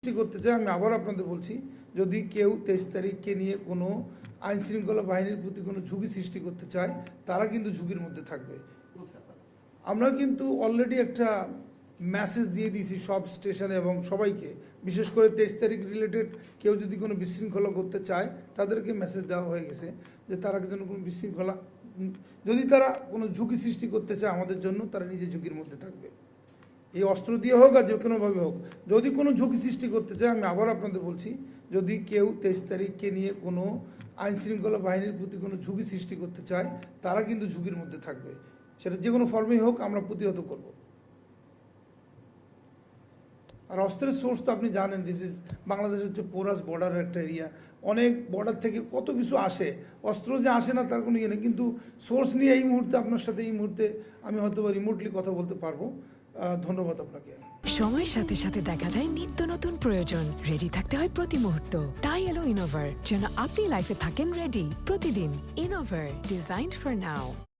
করতে চাই। আমি আবার আপনাদের বলছি, যদি কেউ 23 তারিখকে নিয়ে কোনো আইন শৃঙ্খলা বাহিনীর প্রতি কোনো ঝুঁকি সৃষ্টি করতে চায়, তারা কিন্তু ঝুঁকির মধ্যে থাকবে। আমরা কিন্তু অলরেডি একটা মেসেজ দিয়ে দিয়েছি সব স্টেশনে এবং সবাইকে, বিশেষ করে 23 তারিখ রিলেটেড কেউ যদি কোনো বিশৃঙ্খলা করতে চায় তাদেরকে মেসেজ দেওয়া হয়ে গেছে যে তারা যেন কোনো বিশৃঙ্খলা, যদি তারা কোনো ঝুঁকি সৃষ্টি করতে চায় আমাদের জন্য, তারা নিজে ঝুঁকির মধ্যে থাকবে। এই অস্ত্র দিয়ে হোক আর যে কোনোভাবে হোক, যদি কোনো ঝুঁকি সৃষ্টি করতে চায়, আমি আবার আপনাদের বলছি, যদি কেউ 23 তারিখকে নিয়ে কোনো আইন শৃঙ্খলা বাহিনীর প্রতি কোনো ঝুঁকি সৃষ্টি করতে চায়, তারা কিন্তু ঝুঁকির মধ্যে থাকবে। সেটা যে কোনো ফর্মেই হোক, আমরা প্রতিহত করব। আর অস্ত্রের সোর্স তো আপনি জানেন, দিস ইজ বাংলাদেশ হচ্ছে পোরাস বর্ডারের একটা এরিয়া, অনেক বর্ডার থেকে কত কিছু আসে, অস্ত্র যে আসে না তার কোনো ইয়ে নেই, কিন্তু সোর্স নিয়ে এই মুহূর্তে আপনার সাথে এই মুহূর্তে আমি হয়তো রিমোটলি কথা বলতে পারবো। ধন্যবাদ আপনাকে। সময়ের সাথে সাথে দেখা দেয় নিত্য নতুন প্রয়োজন, রেডি থাকতে হয় প্রতি মুহূর্ত। তাই এলো ইনোভার, যেন আপনি লাইফে থাকেন রেডি প্রতিদিন। Innova, designed for now.